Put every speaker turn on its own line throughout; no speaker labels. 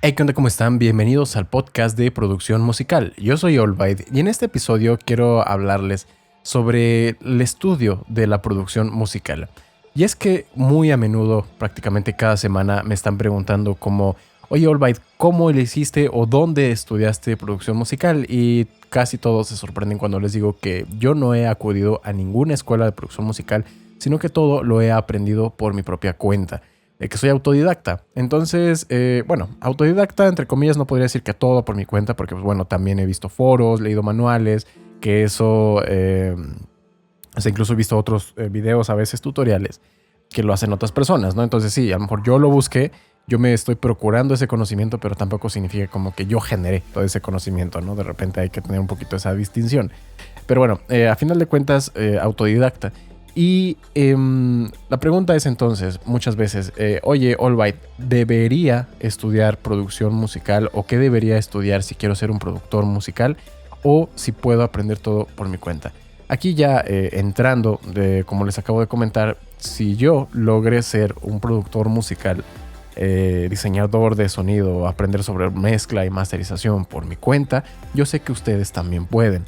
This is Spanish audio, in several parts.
Hey, ¿qué onda? ¿Cómo están? Bienvenidos al podcast de producción musical. Yo soy Allbite y en este episodio quiero hablarles sobre el estudio de la producción musical. Y es que muy a menudo, prácticamente cada semana, me están preguntando como, oye Allbite, ¿cómo le hiciste o dónde estudiaste producción musical? Y casi todos se sorprenden cuando les digo que yo no he acudido a ninguna escuela de producción musical, sino que todo lo he aprendido por mi propia cuenta. Que soy autodidacta. Entonces, autodidacta, entre comillas, no podría decir que todo por mi cuenta, porque, pues bueno, también he visto foros, leído manuales, que eso, incluso he visto otros videos, a veces tutoriales, que lo hacen otras personas, ¿no? Entonces, sí, a lo mejor yo lo busqué, yo me estoy procurando ese conocimiento, pero tampoco significa como que yo generé todo ese conocimiento, ¿no? De repente hay que tener un poquito esa distinción. Pero bueno, a final de cuentas, autodidacta. Y la pregunta es entonces, muchas veces, oye, Allbite, ¿debería estudiar producción musical o qué debería estudiar si quiero ser un productor musical o si puedo aprender todo por mi cuenta? Aquí ya entrando, como les acabo de comentar, si yo logré ser un productor musical, diseñador de sonido, aprender sobre mezcla y masterización por mi cuenta, yo sé que ustedes también pueden.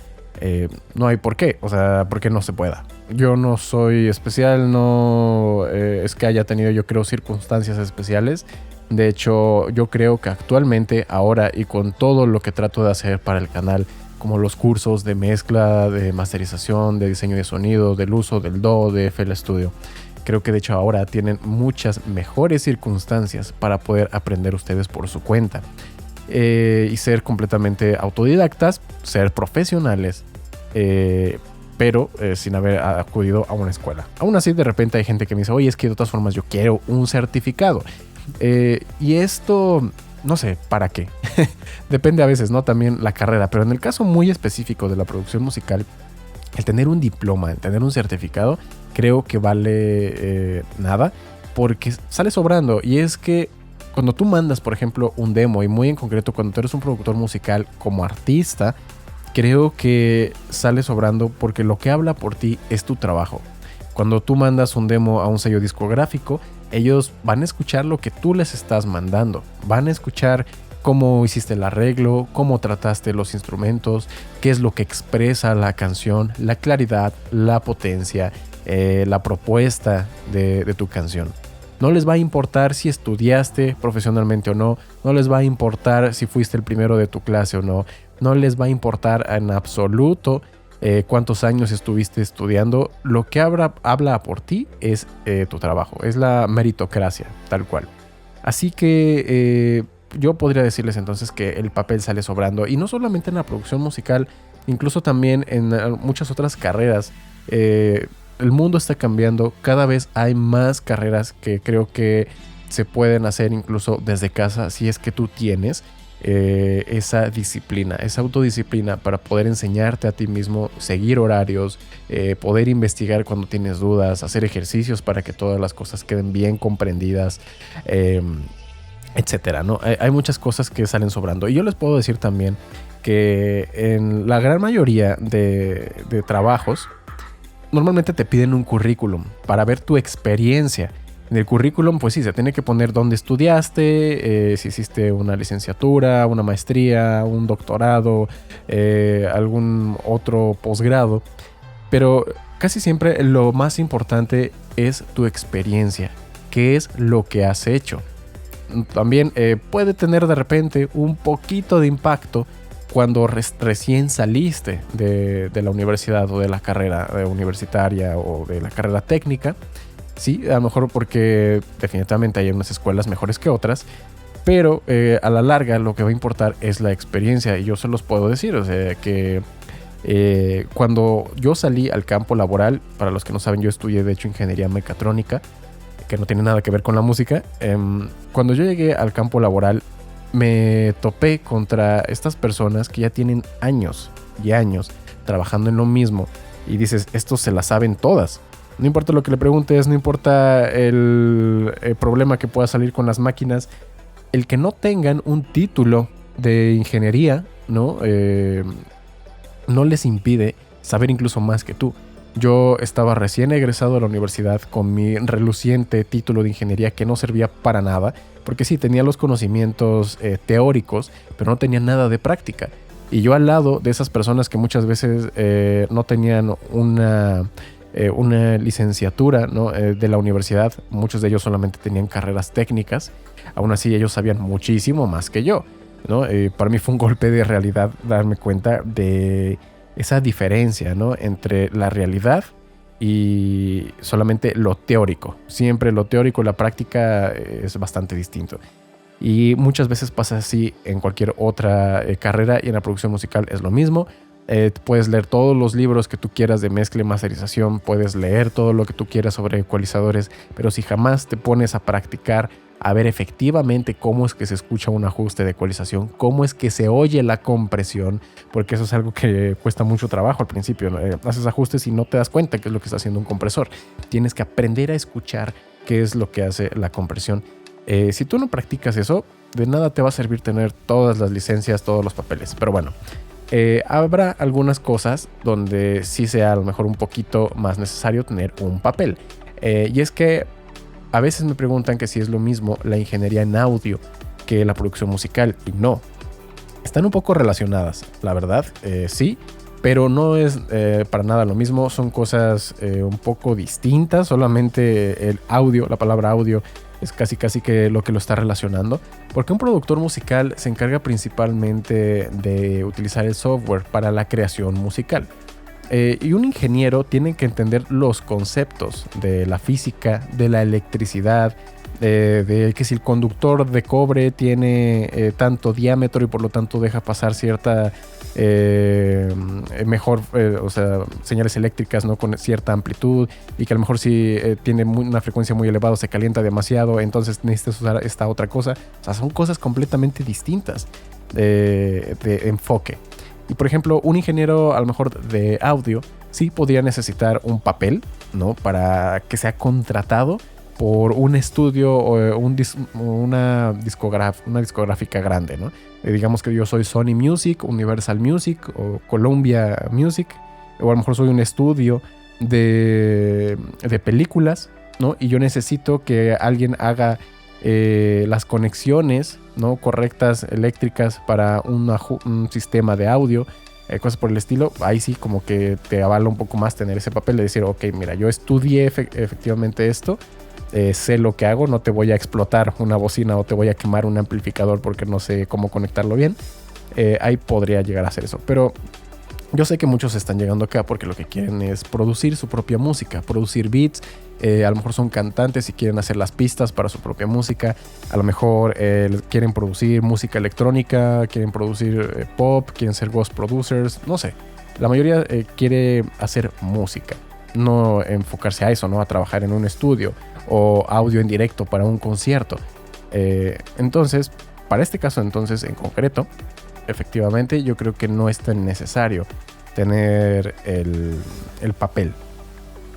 No hay por qué, o sea, porque no se pueda. Yo no soy especial, no es que haya tenido, yo creo, circunstancias especiales. De hecho, yo creo que actualmente, ahora y con todo lo que trato de hacer para el canal, como los cursos de mezcla, de masterización, de diseño de sonido, del uso del DAW, de FL Studio, creo que de hecho ahora tienen muchas mejores circunstancias para poder aprender ustedes por su cuenta. Y ser completamente autodidactas, ser profesionales, pero sin haber acudido a una escuela. Aún así, de repente hay gente que me dice, oye, es que de todas formas yo quiero un certificado. Y esto, no sé, ¿para qué? Depende a veces, ¿no? También la carrera, pero en el caso muy específico de la producción musical, el tener un diploma, el tener un certificado, creo que vale nada, porque sale sobrando. Y es que cuando tú mandas, por ejemplo, un demo, y muy en concreto cuando tú eres un productor musical como artista, creo que sale sobrando porque lo que habla por ti es tu trabajo. Cuando tú mandas un demo a un sello discográfico, ellos van a escuchar lo que tú les estás mandando. Van a escuchar cómo hiciste el arreglo, cómo trataste los instrumentos, qué es lo que expresa la canción, la claridad, la potencia, la propuesta de tu canción. No les va a importar si estudiaste profesionalmente o no. No les va a importar si fuiste el primero de tu clase o no. No les va a importar en absoluto cuántos años estuviste estudiando. Lo que habla por ti es tu trabajo. Es la meritocracia, tal cual. Así que yo podría decirles entonces que el papel sale sobrando. Y no solamente en la producción musical, incluso también en muchas otras carreras. El mundo está cambiando, cada vez hay más carreras que creo que se pueden hacer incluso desde casa si es que tú tienes esa disciplina, esa autodisciplina para poder enseñarte a ti mismo, seguir horarios, poder investigar cuando tienes dudas, hacer ejercicios para que todas las cosas queden bien comprendidas, etcétera, ¿no? Hay muchas cosas que salen sobrando. Y yo les puedo decir también que en la gran mayoría de trabajos, normalmente te piden un currículum para ver tu experiencia. En el currículum, pues sí, se tiene que poner dónde estudiaste, si hiciste una licenciatura, una maestría, un doctorado, algún otro posgrado. Pero casi siempre lo más importante es tu experiencia, qué es lo que has hecho. También puede tener de repente un poquito de impacto cuando recién saliste de la universidad o de la carrera universitaria o de la carrera técnica. Sí, a lo mejor porque definitivamente hay unas escuelas mejores que otras, pero a la larga lo que va a importar es la experiencia. Y yo se los puedo decir, o sea, que cuando yo salí al campo laboral, para los que no saben, yo estudié de hecho ingeniería mecatrónica, que no tiene nada que ver con la música. Cuando yo llegué al campo laboral, me topé contra estas personas que ya tienen años y años trabajando en lo mismo y dices, estos se la saben todas. No importa lo que le preguntes, no importa el problema que pueda salir con las máquinas, el que no tengan un título de ingeniería, ¿no? No les impide saber incluso más que tú. Yo estaba recién egresado de la universidad con mi reluciente título de ingeniería que no servía para nada, porque sí, tenía los conocimientos teóricos, pero no tenía nada de práctica. Y yo al lado de esas personas que muchas veces no tenían una licenciatura, ¿no? De la universidad, muchos de ellos solamente tenían carreras técnicas, aún así ellos sabían muchísimo más que yo, ¿no? Para mí fue un golpe de realidad darme cuenta de esa diferencia, ¿no? Entre la realidad y solamente lo teórico. Siempre lo teórico y la práctica es bastante distinto. Y muchas veces pasa así en cualquier otra carrera, y en la producción musical es lo mismo. Puedes leer todos los libros que tú quieras de mezcla y masterización, puedes leer todo lo que tú quieras sobre ecualizadores, pero si jamás te pones a practicar, a ver efectivamente cómo es que se escucha un ajuste de ecualización, cómo es que se oye la compresión, porque eso es algo que cuesta mucho trabajo al principio, ¿no? Haces ajustes y no te das cuenta qué es lo que está haciendo un compresor. Tienes que aprender a escuchar qué es lo que hace la compresión. Si tú no practicas eso, de nada te va a servir tener todas las licencias, todos los papeles. Pero bueno, habrá algunas cosas donde sí sea a lo mejor un poquito más necesario tener un papel. Y es que a veces me preguntan que si es lo mismo la ingeniería en audio que la producción musical. Y no, están un poco relacionadas, la verdad, sí. Pero no es para nada lo mismo, son cosas un poco distintas. Solamente el audio, la palabra audio, es casi que lo que lo está relacionando, porque un productor musical se encarga principalmente de utilizar el software para la creación musical. Y un ingeniero tiene que entender los conceptos de la física, de la electricidad, de que si el conductor de cobre tiene tanto diámetro y por lo tanto deja pasar cierta mejor, o sea, señales eléctricas, ¿no? Con cierta amplitud, y que a lo mejor si tiene una frecuencia muy elevada se calienta demasiado, entonces necesitas usar esta otra cosa. O sea, son cosas completamente distintas de enfoque. Y por ejemplo, un ingeniero a lo mejor de audio sí podría necesitar un papel, ¿no? Para que sea contratado por un estudio o una discográfica grande, ¿no? Digamos que yo soy Sony Music, Universal Music o Columbia Music, o a lo mejor soy un estudio de películas, ¿no? Y yo necesito que alguien haga las conexiones, ¿no? correctas eléctricas para un sistema de audio, cosas por el estilo. Ahí sí como que te avala un poco más tener ese papel de decir, ok, mira, yo estudié efectivamente esto, sé lo que hago, no te voy a explotar una bocina o te voy a quemar un amplificador porque no sé cómo conectarlo bien. Ahí podría llegar a hacer eso, pero yo sé que muchos están llegando acá porque lo que quieren es producir su propia música, producir beats. A lo mejor son cantantes y quieren hacer las pistas para su propia música. A lo mejor quieren producir música electrónica, quieren producir pop, quieren ser ghost producers, no sé. La mayoría quiere hacer música, no enfocarse a eso, ¿no? A trabajar en un estudio o audio en directo para un concierto. Entonces, para este caso entonces en concreto, efectivamente yo creo que no es tan necesario tener el papel,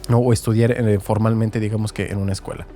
¿no? O estudiar formalmente, digamos que en una escuela.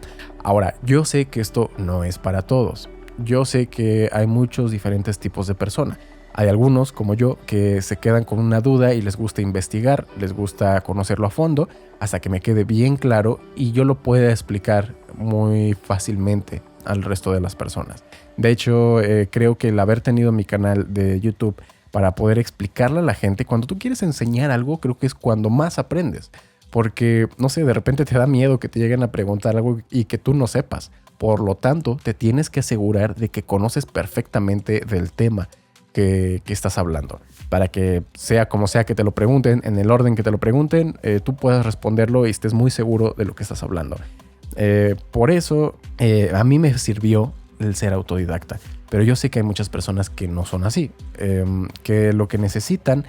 Ahora, yo sé que esto no es para todos. Yo sé que hay muchos diferentes tipos de personas. Hay algunos, como yo, que se quedan con una duda y les gusta investigar, les gusta conocerlo a fondo, hasta que me quede bien claro y yo lo pueda explicar muy fácilmente al resto de las personas. De hecho, creo que el haber tenido mi canal de YouTube para poder explicarle a la gente, cuando tú quieres enseñar algo, creo que es cuando más aprendes. Porque, no sé, de repente te da miedo que te lleguen a preguntar algo y que tú no sepas. Por lo tanto, te tienes que asegurar de que conoces perfectamente del tema que estás hablando, para que sea como sea que te lo pregunten, en el orden que te lo pregunten, tú puedas responderlo y estés muy seguro de lo que estás hablando. Por eso a mí me sirvió el ser autodidacta, pero yo sé que hay muchas personas que no son así, que lo que necesitan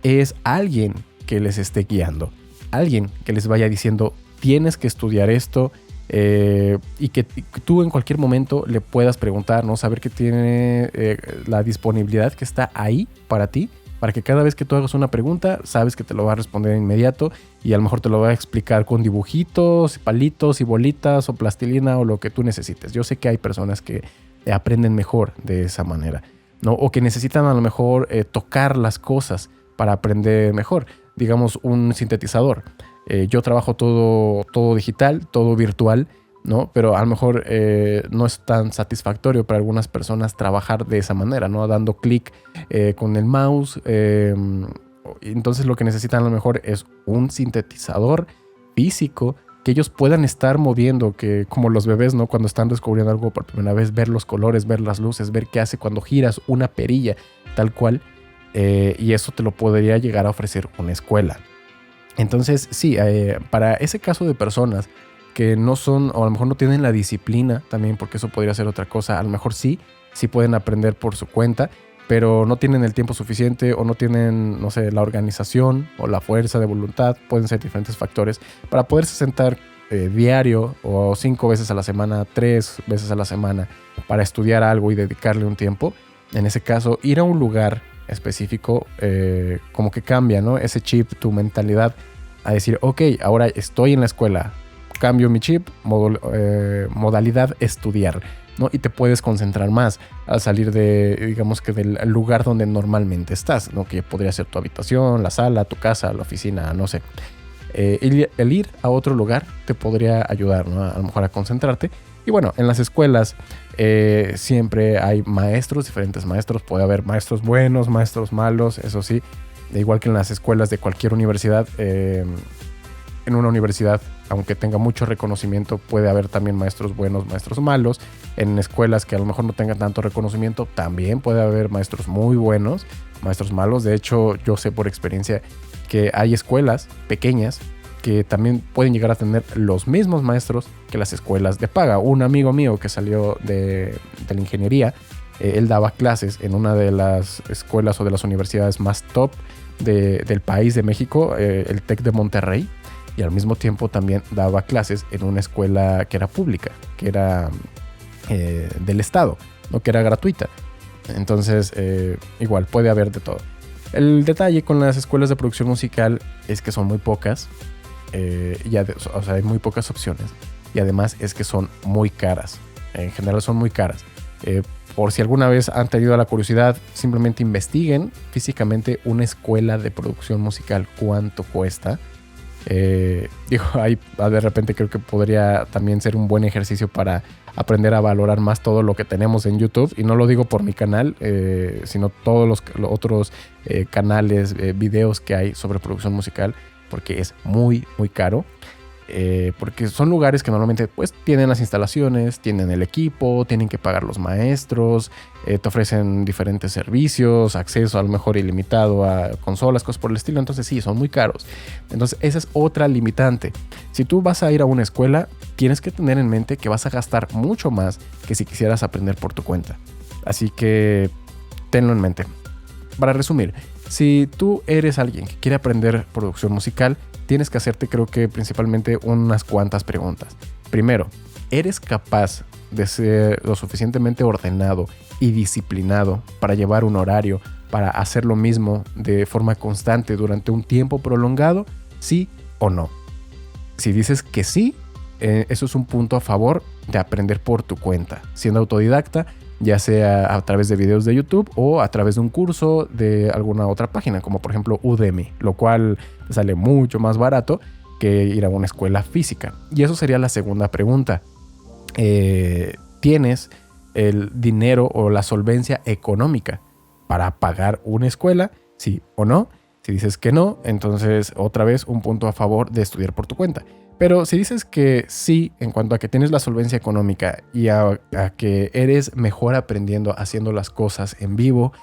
es alguien que les esté guiando, alguien que les vaya diciendo tienes que estudiar esto, y que tú en cualquier momento le puedas preguntar, ¿no? Saber que tiene la disponibilidad, que está ahí para ti, para que cada vez que tú hagas una pregunta, sabes que te lo va a responder de inmediato y a lo mejor te lo va a explicar con dibujitos, palitos y bolitas o plastilina o lo que tú necesites. Yo sé que hay personas que aprenden mejor de esa manera, ¿no? O que necesitan a lo mejor tocar las cosas para aprender mejor. Digamos, un sintetizador. Yo trabajo todo digital, todo virtual, ¿no? Pero a lo mejor no es tan satisfactorio para algunas personas trabajar de esa manera, ¿no? Dando clic con el mouse. Entonces lo que necesitan a lo mejor es un sintetizador físico que ellos puedan estar moviendo, que como los bebés, ¿no? Cuando están descubriendo algo por primera vez, ver los colores, ver las luces, ver qué hace cuando giras una perilla, tal cual. Y eso te lo podría llegar a ofrecer una escuela. Entonces, sí, para ese caso de personas que no son, o a lo mejor no tienen la disciplina también, porque eso podría ser otra cosa, a lo mejor sí pueden aprender por su cuenta, pero no tienen el tiempo suficiente o no tienen, no sé, la organización o la fuerza de voluntad, pueden ser diferentes factores, para poderse sentar diario o 5 veces a la semana, 3 veces a la semana para estudiar algo y dedicarle un tiempo. En ese caso, ir a un lugar específico como que cambia, ¿no? Ese chip, tu mentalidad a decir, ok, ahora estoy en la escuela, cambio mi chip, modalidad estudiar, ¿no? Y te puedes concentrar más al salir de, digamos que del lugar donde normalmente estás, ¿no? Que podría ser tu habitación, la sala, tu casa, la oficina, no sé. El ir a otro lugar te podría ayudar, ¿no? A lo mejor a concentrarte. Y bueno, en las escuelas siempre hay maestros, diferentes maestros. Puede haber maestros buenos, maestros malos, eso sí. Igual que en las escuelas de cualquier universidad. En una universidad, aunque tenga mucho reconocimiento, puede haber también maestros buenos, maestros malos. En escuelas que a lo mejor no tengan tanto reconocimiento, también puede haber maestros muy buenos, maestros malos. De hecho, yo sé por experiencia que hay escuelas pequeñas que también pueden llegar a tener los mismos maestros que las escuelas de paga. Un amigo mío que salió de la ingeniería, él daba clases en una de las escuelas o de las universidades más top del país de México, el TEC de Monterrey, y al mismo tiempo también daba clases en una escuela que era pública, que era del estado, ¿no? Que era gratuita. Entonces, igual, puede haber de todo. El detalle con las escuelas de producción musical es que son muy pocas, o sea, hay muy pocas opciones, y además es que son muy caras. En general son muy caras. Por si alguna vez han tenido la curiosidad, simplemente investiguen físicamente una escuela de producción musical, cuánto cuesta. Ahí de repente creo que podría también ser un buen ejercicio para aprender a valorar más todo lo que tenemos en YouTube, y no lo digo por mi canal, sino todos los otros canales, videos que hay sobre producción musical, porque es muy muy caro. Porque son lugares que normalmente pues tienen las instalaciones, tienen el equipo, tienen que pagar los maestros, te ofrecen diferentes servicios, acceso a lo mejor ilimitado a consolas, cosas por el estilo. Entonces sí, son muy caros. Entonces esa es otra limitante. Si tú vas a ir a una escuela, tienes que tener en mente que vas a gastar mucho más que si quisieras aprender por tu cuenta. Así que tenlo en mente. Para resumir, si tú eres alguien que quiere aprender producción musical, tienes que hacerte, creo que principalmente, unas cuantas preguntas. Primero, ¿eres capaz de ser lo suficientemente ordenado y disciplinado para llevar un horario, para hacer lo mismo de forma constante durante un tiempo prolongado? ¿Sí o no? Si dices que sí, eso es un punto a favor de aprender por tu cuenta, siendo autodidacta, ya sea a través de videos de YouTube o a través de un curso de alguna otra página, como por ejemplo Udemy, lo cual sale mucho más barato que ir a una escuela física. Y eso sería la segunda pregunta. ¿Tienes el dinero o la solvencia económica para pagar una escuela? ¿Sí o no? Si dices que no, entonces otra vez un punto a favor de estudiar por tu cuenta. Pero si dices que sí, en cuanto a que tienes la solvencia económica y a que eres mejor aprendiendo, haciendo las cosas en vivo,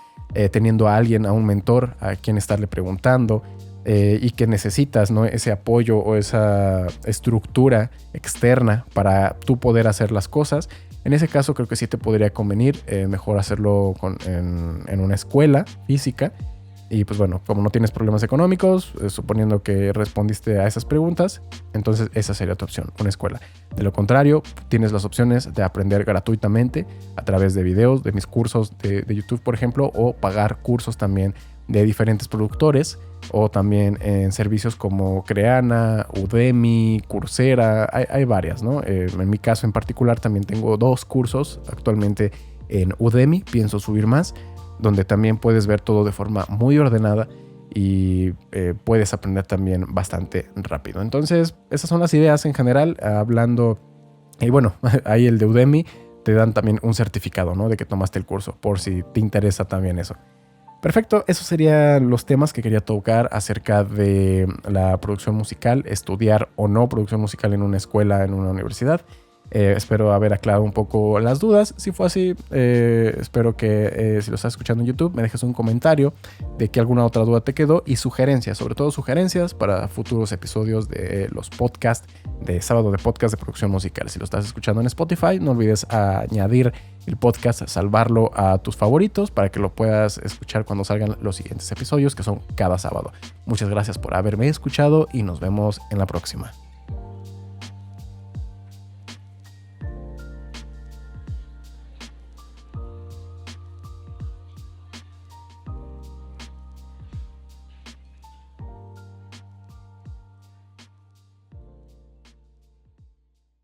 teniendo a alguien, a un mentor, a quien estarle preguntando, y que necesitas, ¿no?, ese apoyo o esa estructura externa para tú poder hacer las cosas, en ese caso creo que sí te podría convenir mejor hacerlo en una escuela física. Y pues bueno, como no tienes problemas económicos, suponiendo que respondiste a esas preguntas, entonces esa sería tu opción, una escuela. De lo contrario, tienes las opciones de aprender gratuitamente a través de videos, de mis cursos de YouTube, por ejemplo, o pagar cursos también de diferentes productores, o también en servicios como Creana, Udemy, Coursera, hay varias, ¿no? En mi caso en particular también tengo 2 cursos actualmente en Udemy, pienso subir más, donde también puedes ver todo de forma muy ordenada y puedes aprender también bastante rápido. Entonces, esas son las ideas en general, hablando Y bueno, ahí el de Udemy te dan también un certificado, ¿no? De que tomaste el curso, por si te interesa también eso. Perfecto, esos serían los temas que quería tocar acerca de la producción musical, estudiar o no producción musical en una escuela, en una universidad. Espero haber aclarado un poco las dudas. Si fue así, espero que si lo estás escuchando en YouTube me dejes un comentario de que alguna otra duda te quedó y sugerencias, sobre todo sugerencias para futuros episodios de los podcasts de sábado de podcast de producción musical. Si lo estás escuchando en Spotify, no olvides añadir el podcast, salvarlo a tus favoritos para que lo puedas escuchar cuando salgan los siguientes episodios, que son cada sábado. Muchas gracias por haberme escuchado y nos vemos en la próxima.